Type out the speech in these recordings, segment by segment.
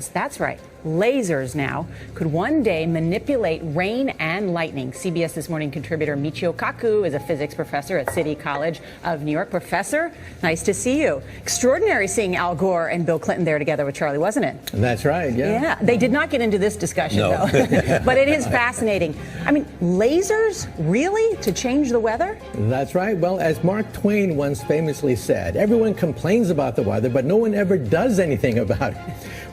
That's right. Lasers now could one day manipulate rain and lightning. CBS This Morning contributor Michio Kaku is a physics professor at City College of New York. Professor, nice to see you. Extraordinary seeing Al Gore and Bill Clinton there together with Charlie, wasn't it? That's right, yeah. Yeah, they did not get into this discussion, no. though. But it is fascinating. I mean, lasers, really, to change the weather? That's right. Well, as Mark Twain once famously said, everyone complains about the weather, but no one ever does anything about it.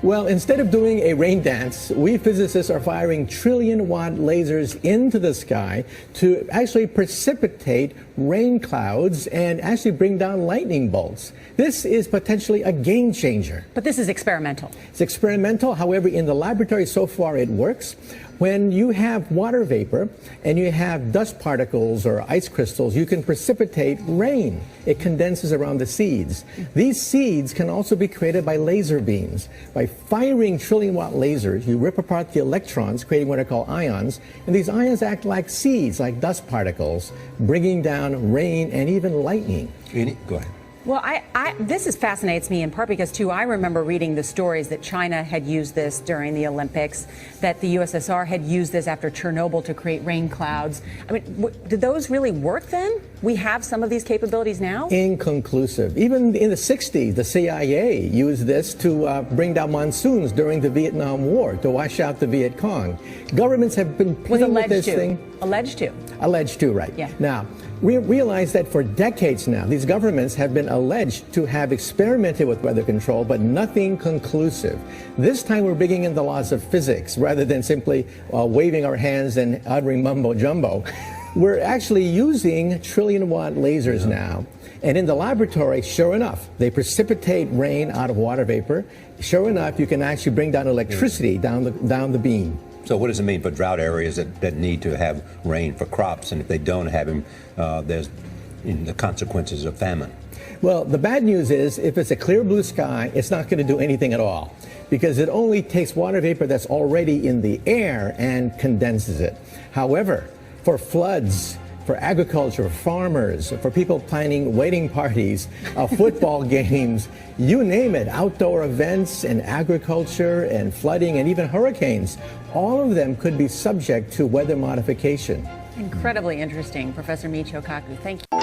Well, instead of doing a rain dance, we physicists are firing trillion-watt lasers into the sky to actually precipitate rain clouds and actually bring down lightning bolts. This is potentially a game changer. But this is experimental. It's experimental. However, in the laboratory so far it works. When you have water vapor and you have dust particles or ice crystals, you can precipitate rain. It condenses around the seeds. These seeds can also be created by laser beams. By firing trillion-watt lasers, you rip apart the electrons, creating what are called ions, and these ions act like seeds, like dust particles, bringing down rain and even lightning. Go ahead. Well, this fascinates me in part because, too, I remember reading the stories that China had used this during the Olympics, that the USSR had used this after Chernobyl to create rain clouds. I mean, did those really work then? We have some of these capabilities now? Inconclusive. Even in the 60s, the CIA used this to bring down monsoons during the Vietnam War, to wash out the Viet Cong. Governments have been playing with this thing. Alleged to. Alleged to, right. Yeah. Now, we realize that for decades now, these governments have been alleged to have experimented with weather control, but nothing conclusive. This time we're bringing in the laws of physics rather than simply waving our hands and uttering mumbo-jumbo. We're actually using trillion-watt lasers now. And in the laboratory, sure enough, they precipitate rain out of water vapor. Sure enough, you can actually bring down electricity down the beam. So what does it mean for drought areas that need to have rain for crops? And if they don't have them, there's the consequences of famine. Well, the bad news is if it's a clear blue sky, it's not going to do anything at all, because it only takes water vapor that's already in the air and condenses it. However, for floods, for agriculture, farmers, for people planning wedding parties, football games, you name it, outdoor events and agriculture and flooding and even hurricanes, all of them could be subject to weather modification. Incredibly interesting, Professor Michio Kaku. Thank you.